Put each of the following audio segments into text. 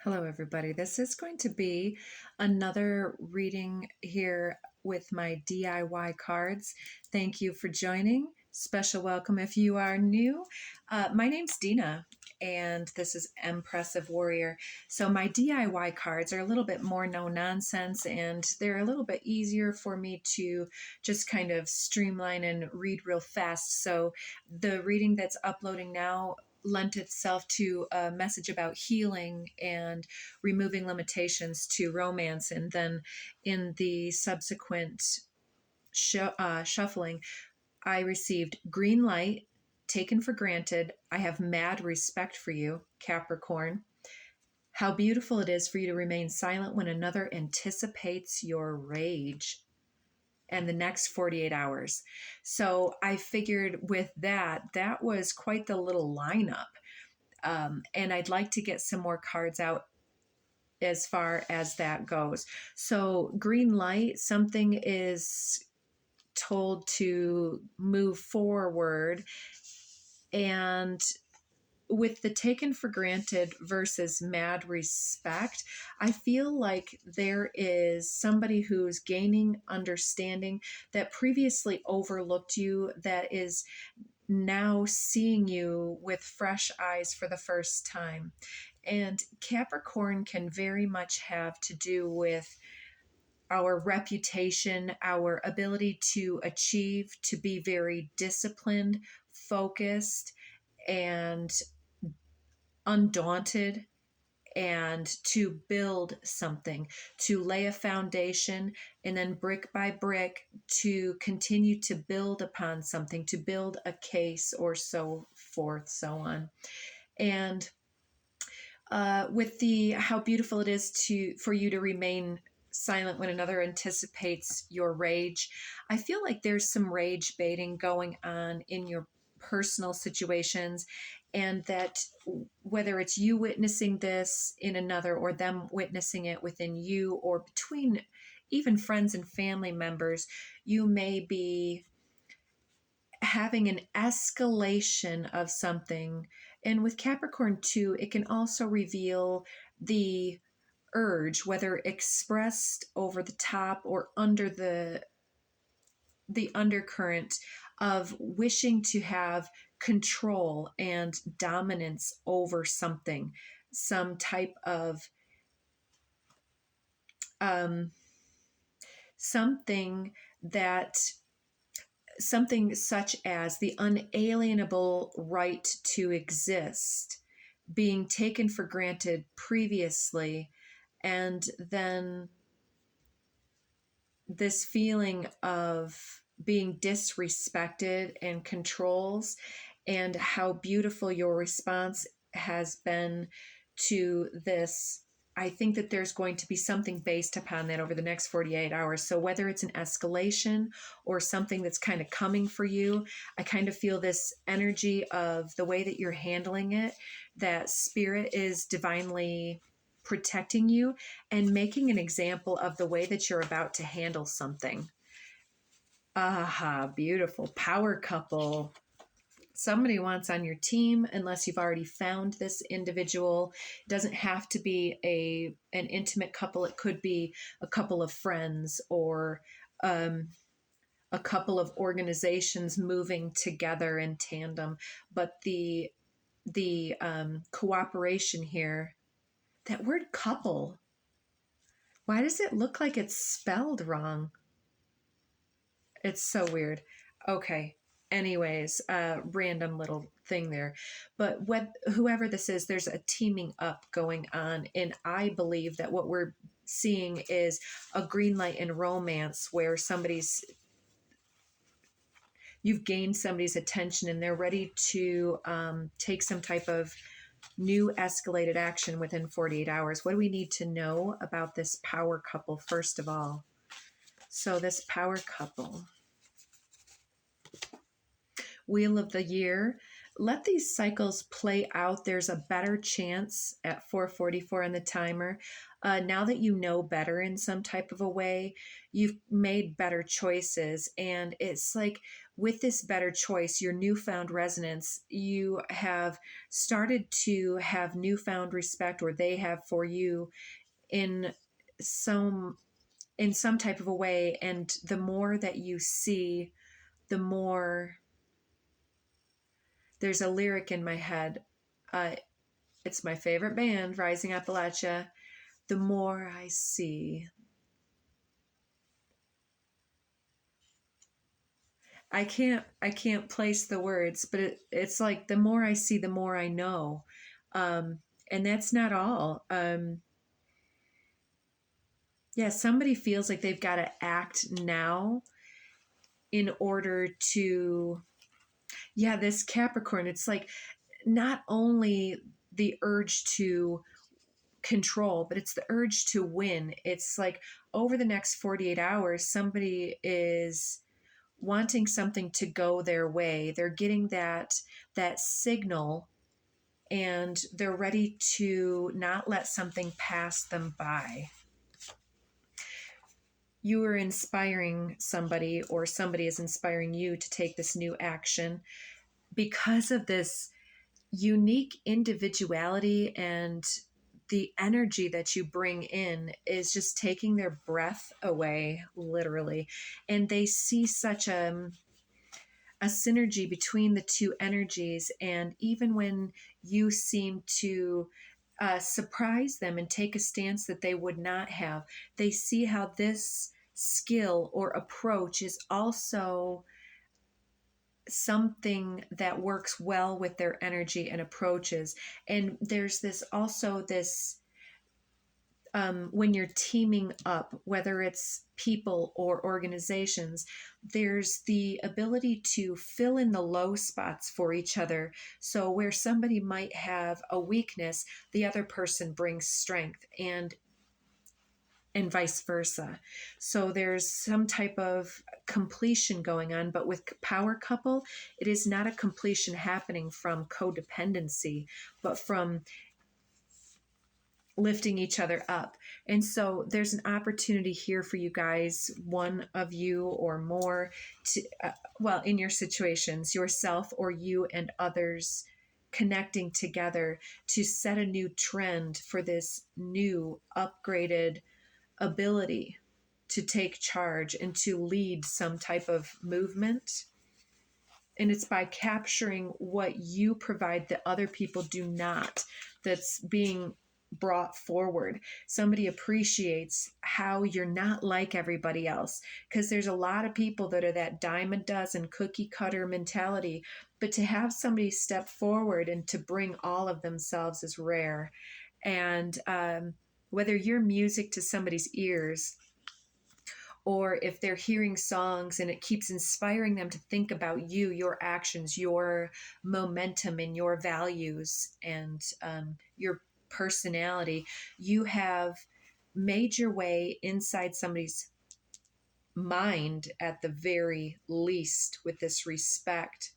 Hello, everybody. This is going to be another reading here with my DIY cards. Thank you for joining. Special welcome if you are new. My name's Dina, and this is Impressive Warrior. So my DIY cards are a little bit more no nonsense, and they're a little bit easier for me to just kind of streamline and read real fast. So the reading that's uploading now lent itself to a message about healing and removing limitations to romance. And then in the subsequent shuffling, I received green light, taken for granted. I have mad respect for you, Capricorn. How beautiful it is for you to remain silent when another anticipates your rage. And the next 48 hours. So I figured with that was quite the little lineup. And I'd like to get some more cards out as far as that goes. So green light, something is told to move forward. And with the taken for granted versus mad respect, I feel like there is somebody who's gaining understanding that previously overlooked you, that is now seeing you with fresh eyes for the first time. And Capricorn can very much have to do with our reputation, our ability to achieve, to be very disciplined, focused, and undaunted, and to build something, to lay a foundation, and then brick by brick to continue to build upon something, to build a case, or so forth, so on. And with the how beautiful it is for you to remain silent when another anticipates your rage, I feel like there's some rage baiting going on in your personal situations, and that whether it's you witnessing this in another or them witnessing it within you, or between even friends and family members, you may be having an escalation of something. And with Capricorn too, it can also reveal the urge, whether expressed over the top or under the undercurrent of wishing to have control and dominance over something, some type of something such as the unalienable right to exist being taken for granted previously, and then this feeling of being disrespected and controls, and how beautiful your response has been to this. I think that there's going to be something based upon that over the next 48 hours. So whether it's an escalation or something that's kind of coming for you, I kind of feel this energy of the way that you're handling it, that spirit is divinely protecting you and making an example of the way that you're about to handle something. Aha, beautiful. Power couple. Somebody wants on your team, unless you've already found this individual. It doesn't have to be an intimate couple. It could be a couple of friends, or a couple of organizations moving together in tandem. But the cooperation here, that word couple, why does it look like it's spelled wrong? It's so weird. Okay. Anyways, random little thing there. But whoever this is, there's a teaming up going on. And I believe that what we're seeing is a green light in romance, where you've gained somebody's attention and they're ready to take some type of new escalated action within 48 hours. What do we need to know about this power couple, first of all? So this power couple, Wheel of the Year. Let these cycles play out. There's a better chance at 4:44 on the timer. Now that you know better in some type of a way, you've made better choices. And it's like with this better choice, your newfound resonance, you have started to have newfound respect, or they have for you in some type of a way. And the more that you see, the more, there's a lyric in my head. It's my favorite band, Rising Appalachia. The more I see, I can't place the words, but it's like the more I see, the more I know. And that's not all. Yeah, somebody feels like they've got to act now in order to, yeah, this Capricorn, it's like not only the urge to control, but it's the urge to win. It's like over the next 48 hours, somebody is wanting something to go their way. They're getting that signal, and they're ready to not let something pass them by. You are inspiring somebody, or somebody is inspiring you to take this new action because of this unique individuality, and the energy that you bring in is just taking their breath away, literally. And they see such a synergy between the two energies. And even when you seem to surprise them and take a stance that they would not have, they see how this skill or approach is also something that works well with their energy and approaches. And there's this also this when you're teaming up, whether it's people or organizations, there's the ability to fill in the low spots for each other. So where somebody might have a weakness, the other person brings strength, and vice versa. So there's some type of completion going on. But with power couple, it is not a completion happening from codependency, but from lifting each other up. And so there's an opportunity here for you guys, one of you or more, to well, in your situations, yourself or you and others connecting together to set a new trend for this new upgraded ability to take charge and to lead some type of movement. And it's by capturing what you provide that other people do not, that's being brought forward. Somebody appreciates how you're not like everybody else, because there's a lot of people that are that dime a dozen cookie cutter mentality. But to have somebody step forward and to bring all of themselves is rare. And whether you're music to somebody's ears, or if they're hearing songs and it keeps inspiring them to think about you, your actions, your momentum, and your values, and your personality, you have made your way inside somebody's mind at the very least with this respect.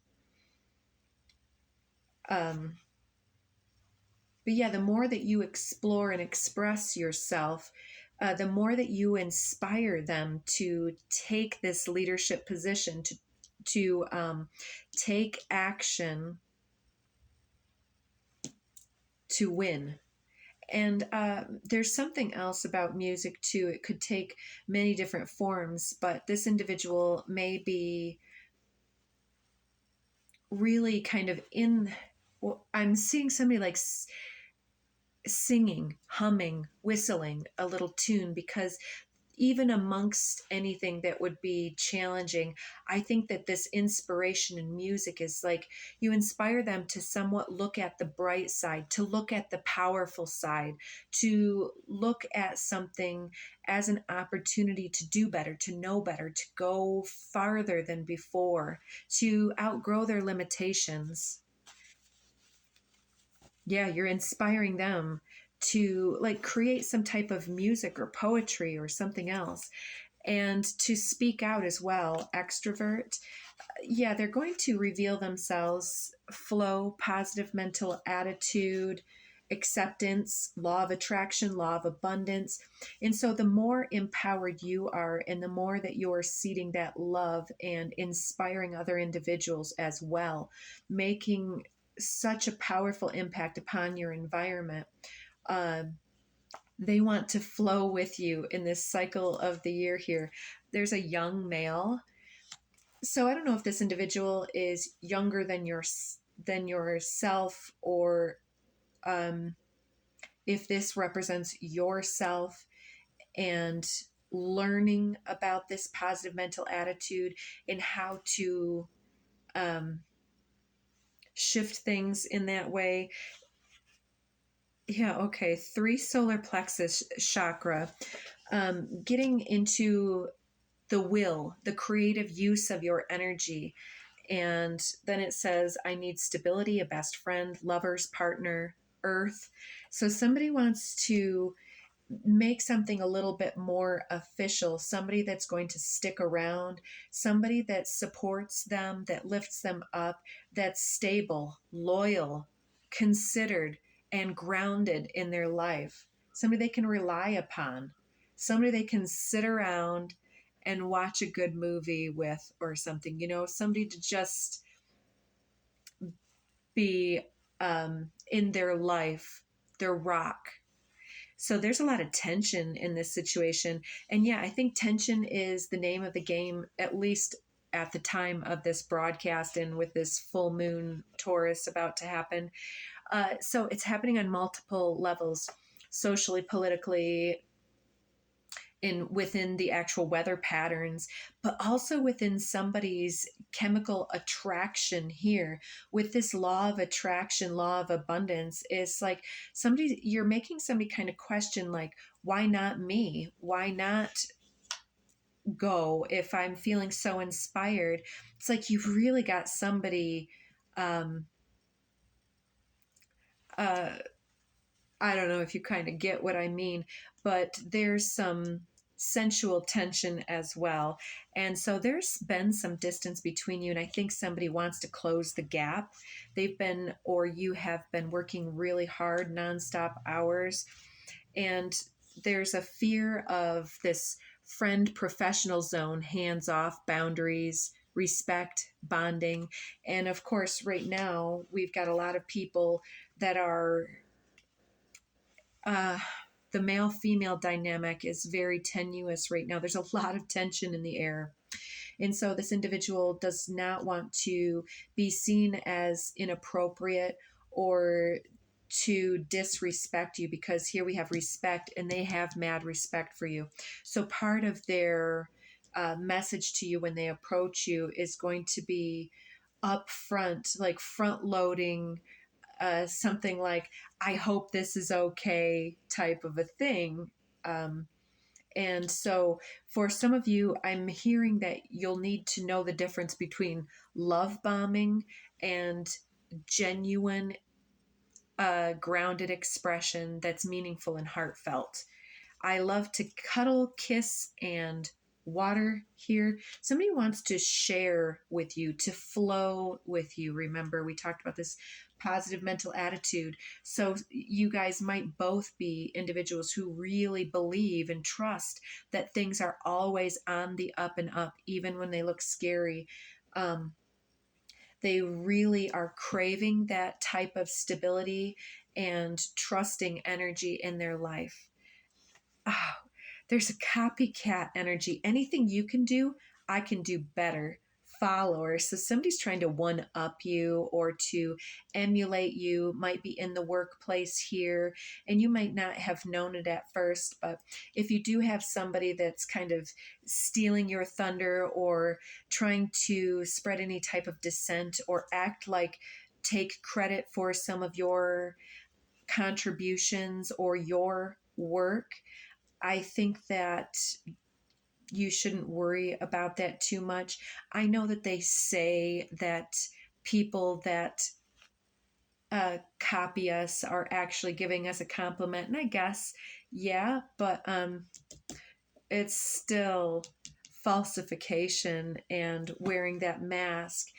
But yeah, the more that you explore and express yourself, the more that you inspire them to take this leadership position, to take action to win. And there's something else about music too. It could take many different forms, but this individual may be really kind of in. Well, I'm seeing somebody like singing, humming, whistling a little tune, because even amongst anything that would be challenging, I think that this inspiration in music is like you inspire them to somewhat look at the bright side, to look at the powerful side, to look at something as an opportunity to do better, to know better, to go farther than before, to outgrow their limitations. Yeah, you're inspiring them to like create some type of music or poetry or something else, and to speak out as well. Extrovert, yeah, they're going to reveal themselves, flow, positive mental attitude, acceptance, law of attraction, law of abundance. And so the more empowered you are, and the more that you're seeding that love and inspiring other individuals as well, making such a powerful impact upon your environment, they want to flow with you in this cycle of the year here. There's a young male. So I don't know if this individual is younger than yourself, or if this represents yourself and learning about this positive mental attitude and how to shift things in that way. Yeah, okay. 3 solar plexus chakra. Getting into the will, the creative use of your energy. And then it says, I need stability, a best friend, lovers, partner, earth. So somebody wants to make something a little bit more official, somebody that's going to stick around, somebody that supports them, that lifts them up, that's stable, loyal, considered, and grounded in their life, somebody they can rely upon, somebody they can sit around and watch a good movie with or something, somebody to just be in their life, their rock. So there's a lot of tension in this situation. And yeah, I think tension is the name of the game, at least at the time of this broadcast and with this full moon Taurus about to happen. So it's happening on multiple levels, socially, politically, within the actual weather patterns, but also within somebody's chemical attraction here. With this law of attraction, law of abundance, is like you're making somebody kind of question, like, why not me? Why not go if I'm feeling so inspired? It's like you've really got somebody, uh, I don't know if you kind of get what I mean, but there's some sensual tension as well. And so there's been some distance between you, and I think somebody wants to close the gap. Or you have been working really hard, nonstop hours, and there's a fear of this friend professional zone, hands off, boundaries, respect, bonding. And of course, right now, we've got a lot of people that are the male-female dynamic is very tenuous right now. There's a lot of tension in the air. And so this individual does not want to be seen as inappropriate or to disrespect you, because here we have respect and they have mad respect for you. So part of their message to you when they approach you is going to be upfront, like front loading, something like, I hope this is okay type of a thing. And so for some of you, I'm hearing that you'll need to know the difference between love bombing and genuine, grounded expression that's meaningful and heartfelt. I love to cuddle, kiss, and water here. Somebody wants to share with you, to flow with you. Remember, we talked about this positive mental attitude. So you guys might both be individuals who really believe and trust that things are always on the up and up, even when they look scary. They really are craving that type of stability and trusting energy in their life. Oh, there's a copycat energy. Anything you can do, I can do better. Followers. So somebody's trying to one up you or to emulate you, might be in the workplace here, and you might not have known it at first. But if you do have somebody that's kind of stealing your thunder or trying to spread any type of dissent or act like take credit for some of your contributions or your work, I think that you shouldn't worry about that too much. I know that they say that people that copy us are actually giving us a compliment, and I guess, yeah, but it's still falsification and wearing that mask.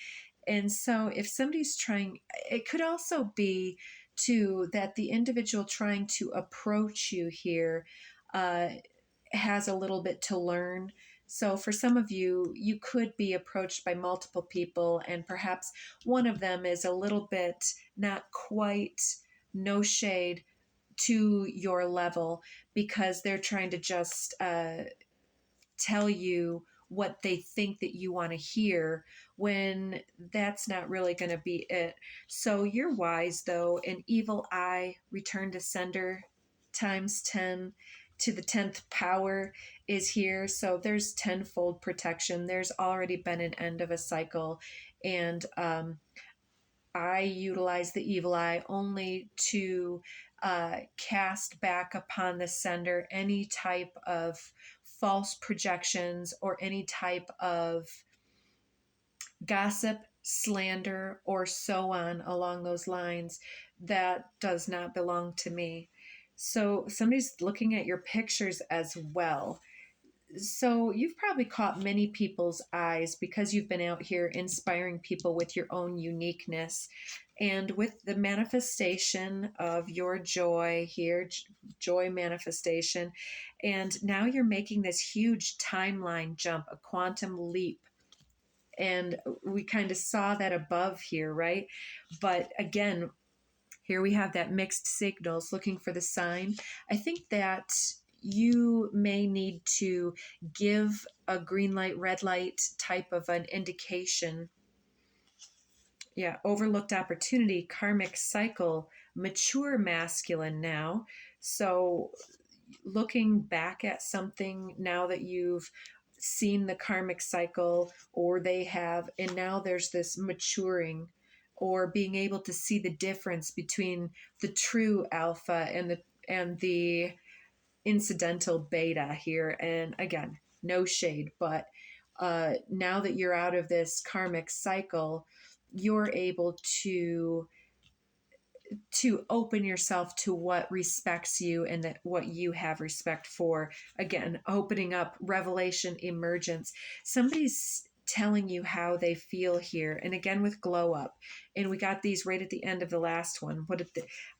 And so if somebody's trying, it could also be too, that the individual trying to approach you here has a little bit to learn. So for some of you, you could be approached by multiple people, and perhaps one of them is a little bit not quite, no shade, to your level, because they're trying to just tell you what they think that you want to hear, when that's not really going to be it. So you're wise though. An evil eye, return to sender times 10 to the 10th power is here. So there's tenfold protection. There's already been an end of a cycle. And I utilize the evil eye only to cast back upon the sender any type of false projections or any type of gossip, slander, or so on along those lines. That does not belong to me. So somebody's looking at your pictures as well. So you've probably caught many people's eyes because you've been out here inspiring people with your own uniqueness. And with the manifestation of your joy here, joy manifestation, and now you're making this huge timeline jump, a quantum leap. And we kind of saw that above here, right? But again, here we have that mixed signals looking for the sign. I think that you may need to give a green light, red light type of an indication. Yeah, overlooked opportunity, karmic cycle, mature masculine now. So looking back at something now that you've seen the karmic cycle, or they have, and now there's this maturing, or being able to see the difference between the true alpha and the incidental beta here. And again, no shade, but now that you're out of this karmic cycle, you're able to open yourself to what respects you and that what you have respect for. Again, opening up, revelation, emergence. Somebody's telling you how they feel here. And again, with glow up, and we got these right at the end of the last one.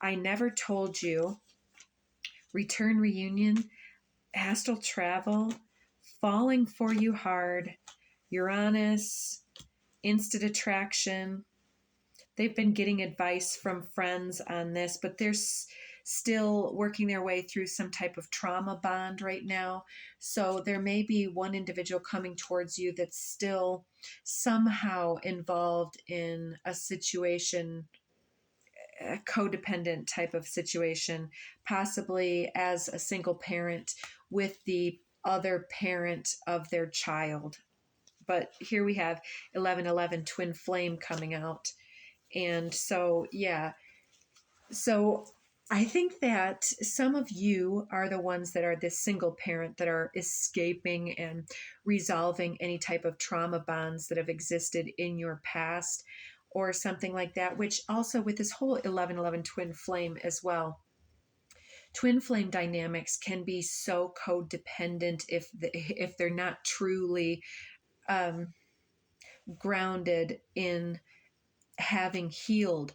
I never told you, return, reunion, astral travel, falling for you hard, Uranus, instant attraction. They've been getting advice from friends on this, but they're still working their way through some type of trauma bond right now. So there may be one individual coming towards you that's still somehow involved in a situation, a codependent type of situation, possibly as a single parent with the other parent of their child. But here we have 1111 twin flame coming out. And so, yeah. So I think that some of you are the ones that are this single parent that are escaping and resolving any type of trauma bonds that have existed in your past or something like that, which also with this whole 1111 twin flame as well. Twin flame dynamics can be so codependent if they're not truly grounded in having healed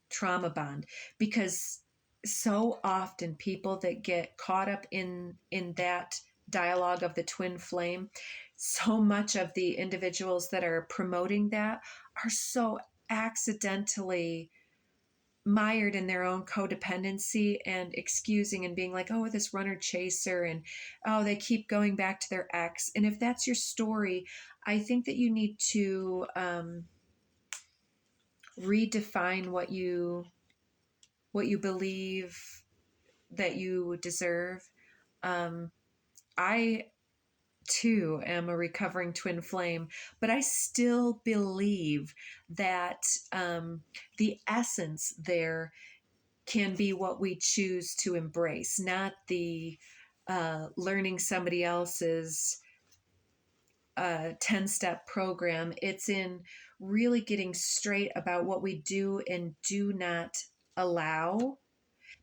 trauma bond, because so often people that get caught up in that dialogue of the twin flame, so much of the individuals that are promoting that are so accidentally mired in their own codependency and excusing and being like, oh, this runner chaser, and oh, they keep going back to their ex. And if that's your story, I think that you need to redefine what you believe that you deserve. I too am a recovering twin flame, but I still believe that the essence there can be what we choose to embrace, not the learning somebody else's 10-step program. It's in really getting straight about what we do and do not allow.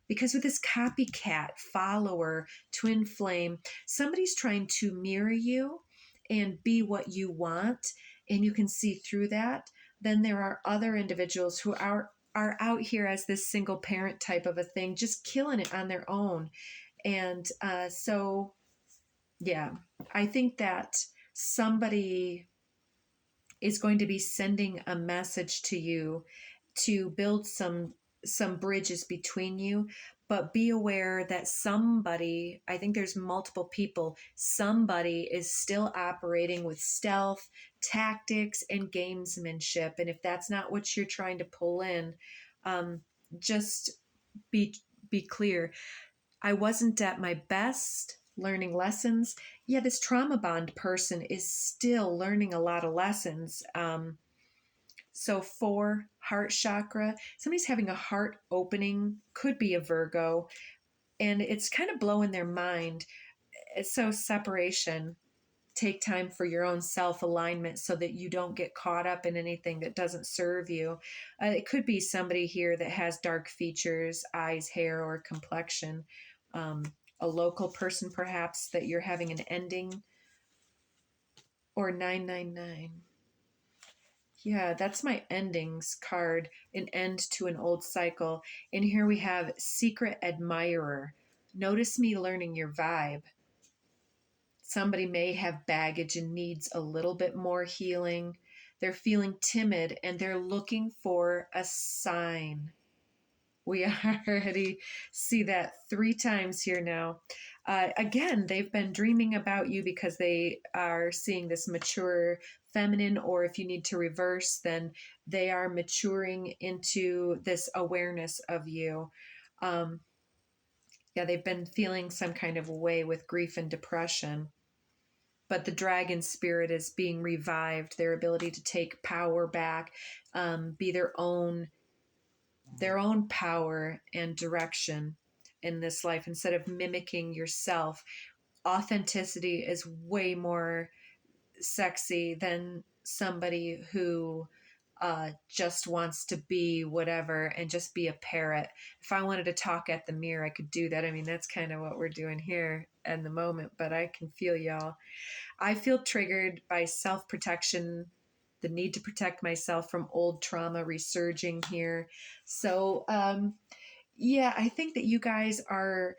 Because with this copycat, follower, twin flame, somebody's trying to mirror you and be what you want, and you can see through that. Then there are other individuals who are are out here as this single parent type of a thing, just killing it on their own. And so, yeah, I think that somebody is going to be sending a message to you to build some bridges between you, but be aware that somebody, I think there's multiple people, somebody is still operating with stealth tactics and gamesmanship. And if that's not what you're trying to pull in, um, just be clear. I wasn't at my best learning lessons. Yeah, this trauma bond person is still learning a lot of lessons. So 4, heart chakra, somebody's having a heart opening, could be a Virgo, and it's kind of blowing their mind. So separation, take time for your own self-alignment so that you don't get caught up in anything that doesn't serve you. It could be somebody here that has dark features, eyes, hair, or complexion. A local person perhaps that you're having an ending, or 999. Yeah, that's my endings card, an end to an old cycle. And here we have secret admirer. Notice me learning your vibe. Somebody may have baggage and needs a little bit more healing. They're feeling timid and they're looking for a sign. We already see that 3 times here now. Again, they've been dreaming about you because they are seeing this mature feminine, or if you need to reverse, then they are maturing into this awareness of you. Um, yeah, they've been feeling some kind of way with grief and depression. But the dragon spirit is being revived, their ability to take power back, be their own power and direction in this life instead of mimicking yourself. Authenticity is way more sexy than somebody who just wants to be whatever and just be a parrot. If I wanted to talk at the mirror, I could do that. I mean, that's kind of what we're doing here in the moment, but I can feel y'all. I feel triggered by self-protection, the need to protect myself from old trauma resurging here. So, yeah, I think that you guys are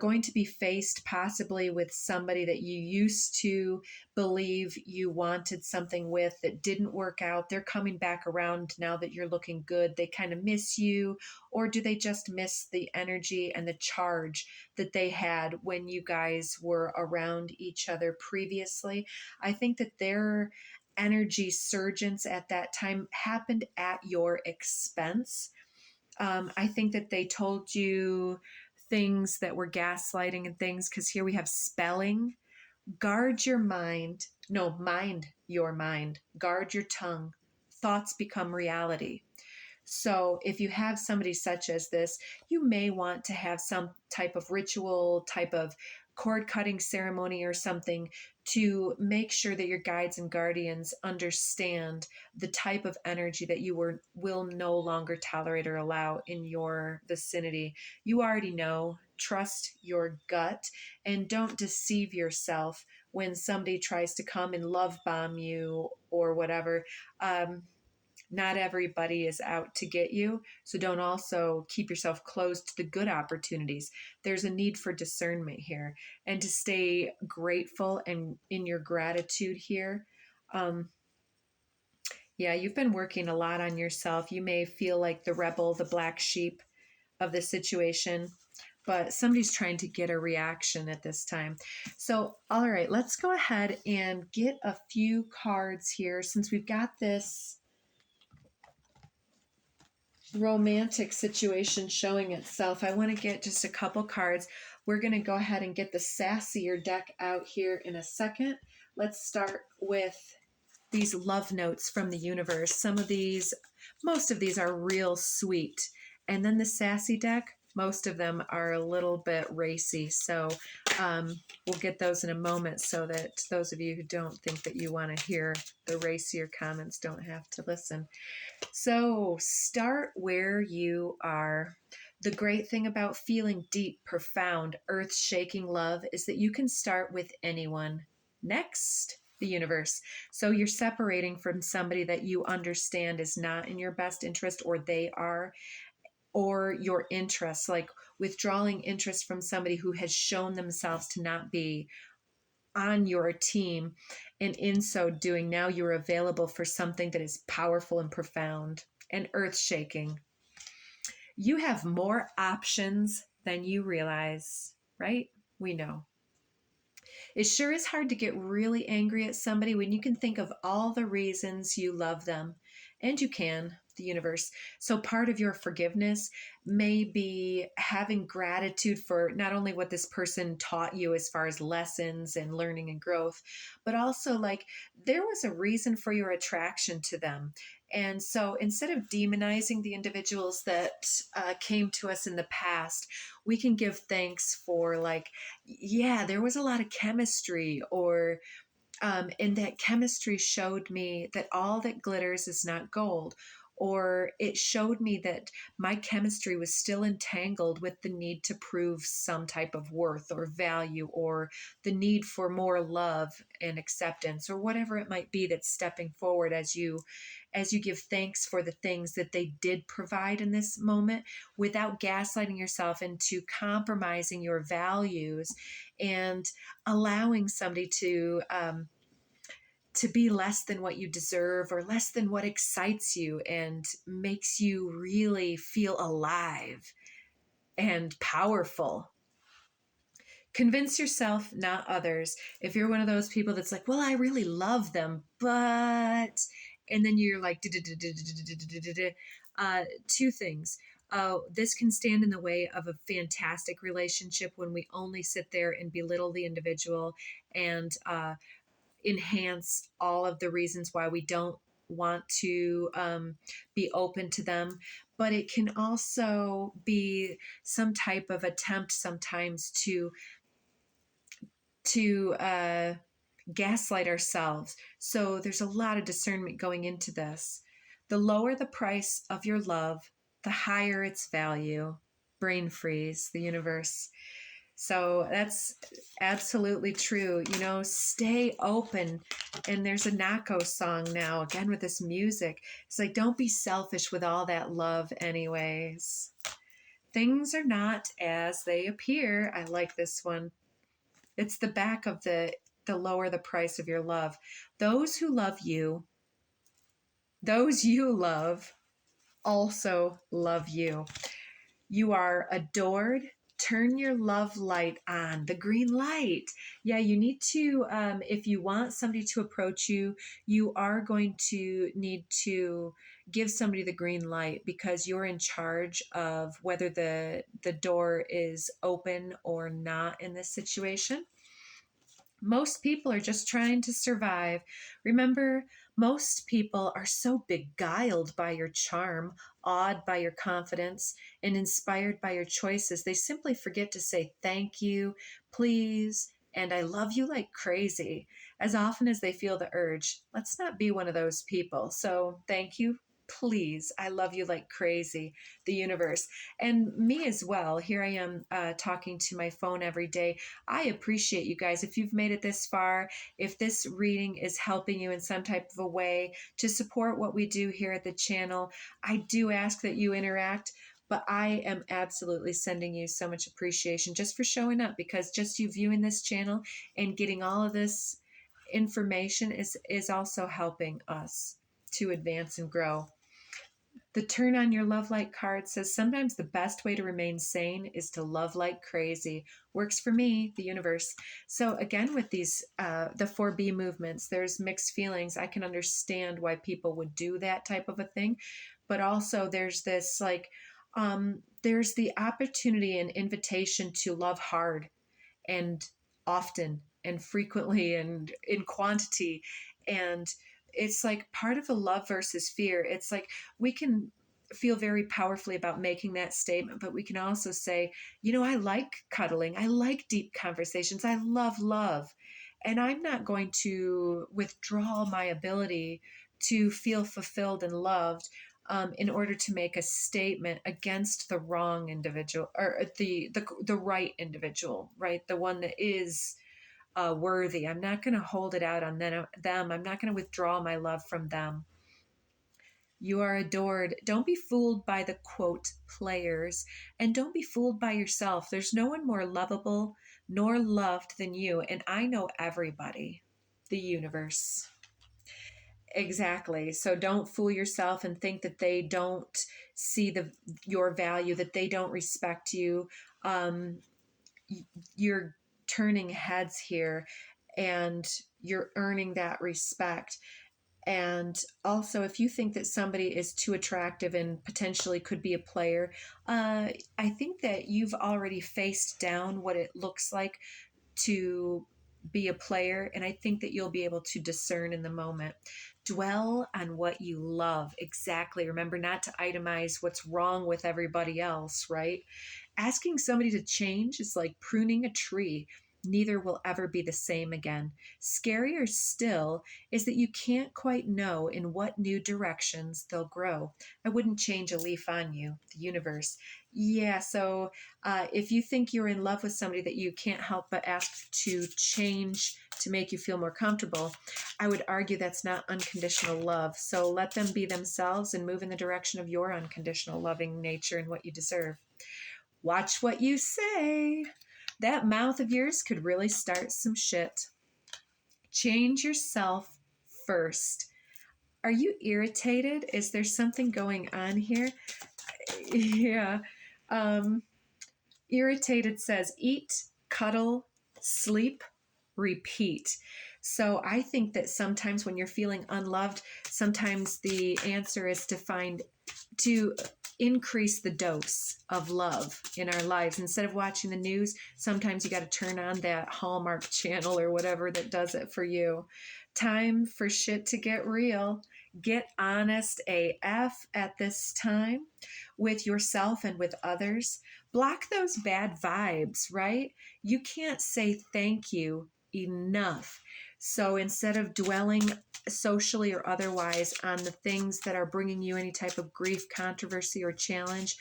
going to be faced possibly with somebody that you used to believe you wanted something with that didn't work out. They're coming back around now that you're looking good. They kind of miss you, or do they just miss the energy and the charge that they had when you guys were around each other previously? I think that their energy surgence at that time happened at your expense. I think that they told you things that were gaslighting and things, because here we have spelling. Guard your mind. No, mind your mind. Guard your tongue. Thoughts become reality. So if you have somebody such as this, you may want to have some type of ritual, type of cord cutting ceremony or something to make sure that your guides and guardians understand the type of energy that you will no longer tolerate or allow in your vicinity. You already know. Trust your gut and don't deceive yourself when somebody tries to come and love bomb you or whatever. Not everybody is out to get you. So don't also keep yourself closed to the good opportunities. There's a need for discernment here and to stay grateful and in your gratitude here. Yeah, you've been working a lot on yourself. You may feel like the rebel, the black sheep of the situation, but somebody's trying to get a reaction at this time. So, all right, let's go ahead and get a few cards here since we've got this romantic situation showing itself. I want to get just a couple cards. We're going to go ahead and get the sassier deck out here in a second. Let's start with these love notes from the universe. Most of these are real sweet. And then the sassy deck, most of them are a little bit racy. So we'll get those in a moment so that those of you who don't think that you want to hear the racier comments don't have to listen. So start where you are. The great thing about feeling deep, profound, earth-shaking love is that you can start with anyone. Next, the universe. So you're separating from somebody that you understand is not in your best interest, or they are, or your interests, like withdrawing interest from somebody who has shown themselves to not be on your team. And in so doing, now you're available for something that is powerful and profound and earth shaking. You have more options than you realize, right? We know. It sure is hard to get really angry at somebody when you can think of all the reasons you love them. And you can, the universe. So part of your forgiveness may be having gratitude for not only what this person taught you as far as lessons and learning and growth, but also like there was a reason for your attraction to them. And so instead of demonizing the individuals that came to us in the past, we can give thanks for like, yeah, there was a lot of chemistry, or and that chemistry showed me that all that glitters is not gold, or it showed me that my chemistry was still entangled with the need to prove some type of worth or value, or the need for more love and acceptance, or whatever it might be that's stepping forward as you give thanks for the things that they did provide in this moment, without gaslighting yourself into compromising your values and allowing somebody to be less than what you deserve, or less than what excites you and makes you really feel alive and powerful. Convince yourself, not others. If you're one of those people that's like, well, I really love them, but, and then you're like, two things. This can stand in the way of a fantastic relationship when we only sit there and belittle the individual and enhance all of the reasons why we don't want to be open to them. But it can also be some type of attempt sometimes to gaslight ourselves. So there's a lot of discernment going into this. The lower the price of your love, the higher its value. Brain freeze, the universe. So that's absolutely true. You know, stay open. And there's a Nako song now, again with this music. It's like, don't be selfish with all that love, anyways. Things are not as they appear. I like this one. It's the back of the lower the price of your love. Those who love you, those you love, also love you. You are adored. Turn your love light on, the green light. Yeah, you need to, if you want somebody to approach you, you are going to need to give somebody the green light, because you're in charge of whether the door is open or not in this situation. Most people are just trying to survive. Remember, most people are so beguiled by your charm, awed by your confidence, and inspired by your choices. They simply forget to say thank you, please, and I love you like crazy as often as they feel the urge. Let's not be one of those people. So, thank you, please, I love you like crazy, the universe. And me as well. Here I am talking to my phone every day. I appreciate you guys. If you've made it this far, if this reading is helping you in some type of a way to support what we do here at the channel, I do ask that you interact. But I am absolutely sending you so much appreciation just for showing up, because just you viewing this channel and getting all of this information is also helping us to advance and grow. The turn on your love light card says sometimes the best way to remain sane is to love like crazy. Works for me, the universe. So again, with these, the 4B movements, there's mixed feelings. I can understand why people would do that type of a thing. But also there's this like, there's the opportunity and invitation to love hard and often and frequently and in quantity. And it's like part of the love versus fear. It's like we can feel very powerfully about making that statement, but we can also say, you know, I like cuddling. I like deep conversations. I love love. And I'm not going to withdraw my ability to feel fulfilled and loved in order to make a statement against the wrong individual, or the right individual, right? The one that is worthy. I'm not going to hold it out on them. I'm not going to withdraw my love from them. You are adored. Don't be fooled by the quote players, and don't be fooled by yourself. There's no one more lovable nor loved than you, and I know everybody. The universe. Exactly. So don't fool yourself and think that they don't see your value, that they don't respect you. Um, you're turning heads here, and you're earning that respect. And also, if you think that somebody is too attractive and potentially could be a player, I think that you've already faced down what it looks like to be a player. And I think that you'll be able to discern in the moment. Dwell on what you love. Exactly. Remember not to itemize what's wrong with everybody else, right? Asking somebody to change is like pruning a tree. Neither will ever be the same again. Scarier still is that you can't quite know in what new directions they'll grow. I wouldn't change a leaf on you, the universe. Yeah, so if you think you're in love with somebody that you can't help but ask to change to make you feel more comfortable, I would argue that's not unconditional love. So let them be themselves and move in the direction of your unconditional loving nature and what you deserve. Watch what you say. That mouth of yours could really start some shit. Change yourself first. Are you irritated? Is there something going on here? Yeah. Irritated says eat, cuddle, sleep, repeat. So I think that sometimes when you're feeling unloved, sometimes the answer is to increase the dose of love in our lives. Instead of watching the news, sometimes you got to turn on that Hallmark channel or whatever that does it for you. Time for shit to get real. Get honest AF at this time with yourself and with others. Block those bad vibes, right? You can't say thank you enough. So instead of dwelling socially or otherwise on the things that are bringing you any type of grief, controversy, or challenge,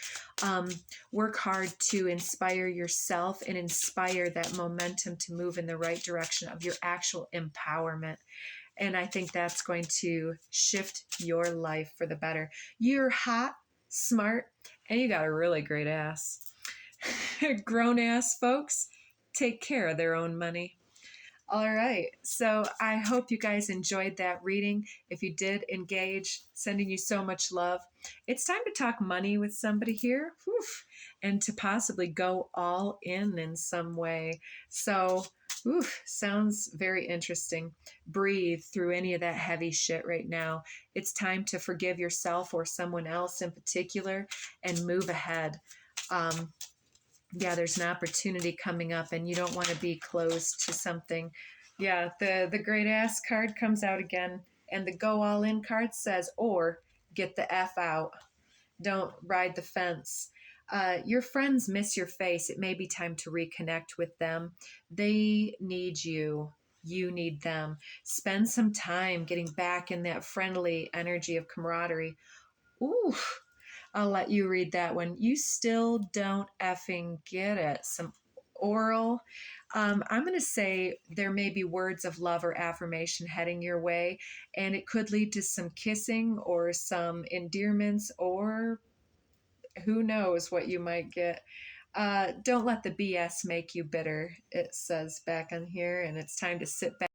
work hard to inspire yourself and inspire that momentum to move in the right direction of your actual empowerment. And I think that's going to shift your life for the better. You're hot, smart, and you got a really great ass. Grown ass folks take care of their own money. All right. So I hope you guys enjoyed that reading. If you did, engage, sending you so much love. It's time to talk money with somebody here. Whew, and to possibly go all in some way. So, sounds very interesting. Breathe through any of that heavy shit right now. It's time to forgive yourself or someone else in particular and move ahead. Yeah, there's an opportunity coming up and you don't want to be closed to something. Yeah, the great ass card comes out again, and the go all in card says, or get the F out. Don't ride the fence. Your friends miss your face. It may be time to reconnect with them. They need you. You need them. Spend some time getting back in that friendly energy of camaraderie. Ooh, I'll let you read that one. You still don't effing get it. Some oral. I'm going to say there may be words of love or affirmation heading your way, and it could lead to some kissing or some endearments, or who knows what you might get. Don't let the BS make you bitter, it says back on here, and it's time to sit back.